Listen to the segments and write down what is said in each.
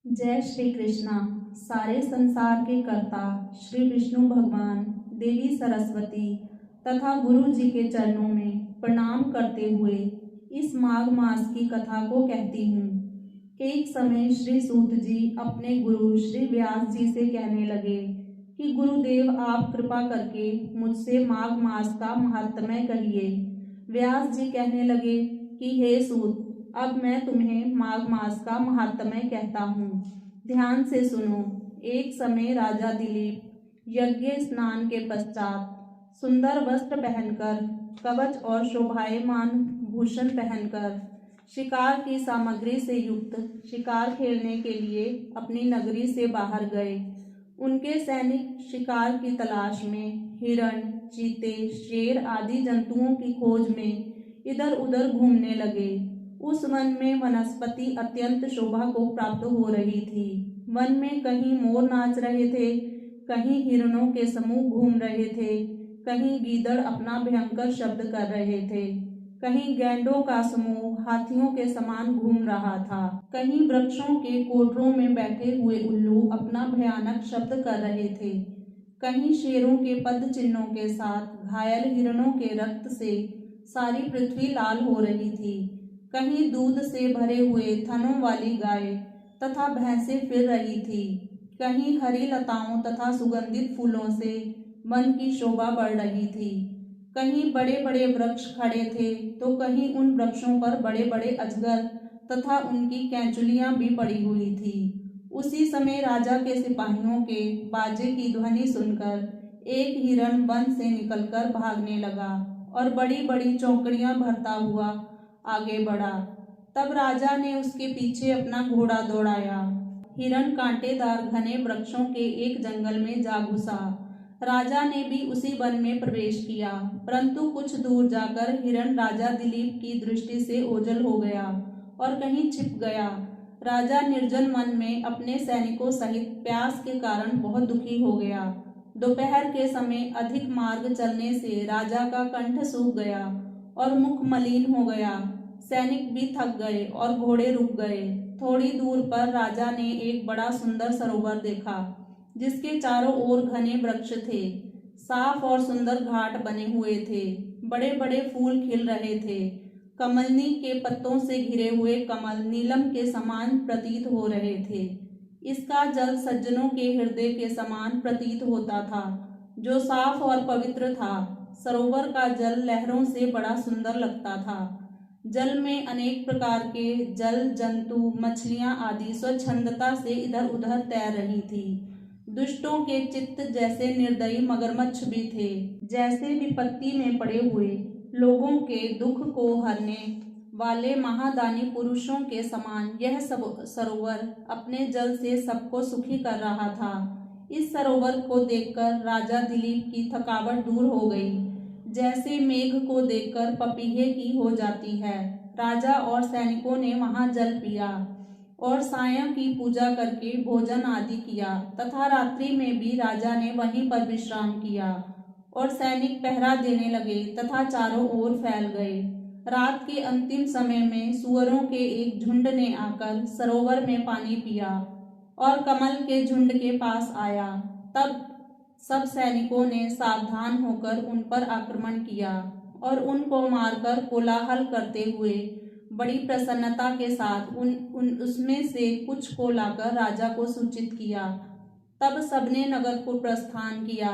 जय श्री कृष्णा। सारे संसार के कर्ता श्री विष्णु भगवान, देवी सरस्वती तथा गुरु जी के चरणों में प्रणाम करते हुए इस माघ मास की कथा को कहती हूँ। एक समय श्री सूत जी अपने गुरु श्री व्यास जी से कहने लगे कि गुरुदेव, आप कृपा करके मुझसे माघ मास का महात्म्य कहिए। व्यास जी कहने लगे कि हे सूत, अब मैं तुम्हें माघ मास का महात्म्य कहता हूँ, ध्यान से सुनो। एक समय राजा दिलीप यज्ञ स्नान के पश्चात सुंदर वस्त्र पहनकर, कवच और शोभायमान भूषण पहनकर, शिकार की सामग्री से युक्त शिकार खेलने के लिए अपनी नगरी से बाहर गए। उनके सैनिक शिकार की तलाश में हिरण, चीते, शेर आदि जंतुओं की खोज में इधर उधर घूमने लगे। उस वन में वनस्पति अत्यंत शोभा को प्राप्त हो रही थी। वन में कहीं मोर नाच रहे थे, कहीं हिरणों के समूह घूम रहे थे, कहीं गीदड़ अपना भयंकर शब्द कर रहे थे, कहीं गैंडों का समूह हाथियों के समान घूम रहा था, कहीं वृक्षों के कोठरों में बैठे हुए उल्लू अपना भयानक शब्द कर रहे थे, कहीं शेरों के पद चिन्हों के साथ घायल हिरणों के रक्त से सारी पृथ्वी लाल हो रही थी, कहीं दूध से भरे हुए थनों वाली गाय तथा भैंसें फिर रही थी, कहीं हरी लताओं तथा सुगंधित फूलों से वन की शोभा बढ़ रही थी, कहीं बड़े बड़े वृक्ष खड़े थे तो कहीं उन वृक्षों पर बड़े बड़े अजगर तथा उनकी कैंचुलियां भी पड़ी हुई थी। उसी समय राजा के सिपाहियों के बाजे की ध्वनि सुनकर एक हिरण वन से निकलकर भागने लगा और बड़ी बड़ी चौकड़ियां भरता हुआ आगे बढ़ा। तब राजा ने उसके पीछे अपना घोड़ा दौड़ाया। हिरण कांटेदार घने वृक्षों के एक जंगल में जा घुसा। राजा ने भी उसी वन में प्रवेश किया, परंतु कुछ दूर जाकर हिरण राजा दिलीप की दृष्टि से ओझल हो गया और कहीं छिप गया। राजा निर्जन वन में अपने सैनिकों सहित प्यास के कारण बहुत दुखी हो गया। दोपहर के समय अधिक मार्ग चलने से राजा का कंठ सूख गया और मुख मलिन हो गया। सैनिक भी थक गए और घोड़े रुक गए। थोड़ी दूर पर राजा ने एक बड़ा सुंदर सरोवर देखा, जिसके चारों ओर घने वृक्ष थे। साफ और सुंदर घाट बने हुए थे। बड़े बड़े फूल खिल रहे थे। कमलनी के पत्तों से घिरे हुए कमल नीलम के समान प्रतीत हो रहे थे। इसका जल सज्जनों के हृदय के समान प्रतीत होता था, जो साफ और पवित्र था। सरोवर का जल लहरों से बड़ा सुंदर लगता था। जल में अनेक प्रकार के जल जंतु, मछलियां आदि स्वच्छंदता से इधर उधर तैर रही थी। दुष्टों के चित्त जैसे निर्दयी मगरमच्छ भी थे। जैसे विपत्ति में पड़े हुए लोगों के दुख को हरने वाले महादानी पुरुषों के समान यह सब सरोवर अपने जल से सबको सुखी कर रहा था। इस सरोवर को देखकर राजा दिलीप की थकावट दूर हो गई, जैसे मेघ को देखकर पपीहे की हो जाती है। राजा और सैनिकों ने वहां जल पिया और सायं की पूजा करके भोजन आदि किया तथा रात्रि में भी राजा ने वहीं पर विश्राम किया और सैनिक पहरा देने लगे तथा चारों ओर फैल गए। रात के अंतिम समय में सूअरों के एक झुंड ने आकर सरोवर में पानी पिया और कमल के झुंड के पास आया। तब सब सैनिकों ने सावधान होकर उन पर आक्रमण किया और उनको मारकर कोलाहल करते हुए बड़ी प्रसन्नता के साथ उसमें से कुछ को लाकर राजा को सूचित किया। तब सबने नगर को प्रस्थान किया।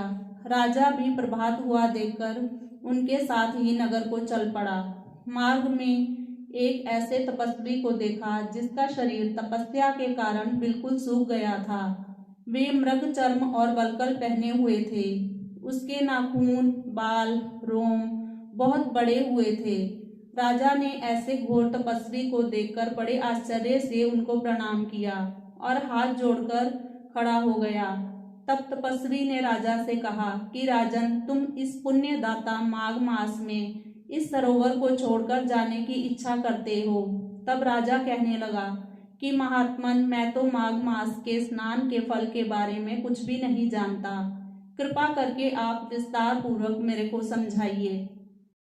राजा भी प्रभात हुआ देखकर उनके साथ ही नगर को चल पड़ा। मार्ग में एक ऐसे तपस्वी को देखा जिसका शरीर तपस्या के कारण बिल्कुल सूख गया था। वे मृग चर्म और वल्कल पहने हुए थे। उसके नाखून, बाल, रोम बहुत बड़े हुए थे। राजा ने ऐसे घोर तपस्वी को देखकर बड़े आश्चर्य से उनको प्रणाम किया और हाथ जोड़कर खड़ा हो गया। तब तपस्वी ने राजा से कहा कि राजन, तुम इस पुण्य दाता माघ मास में इस सरोवर को छोड़कर जाने की इच्छा करते हो। तब राजा कहने लगा कि महात्मन, मैं तो माघ मास के स्नान के फल के बारे में कुछ भी नहीं जानता। कृपा करके आप विस्तार पूर्वक मेरे को समझाइए।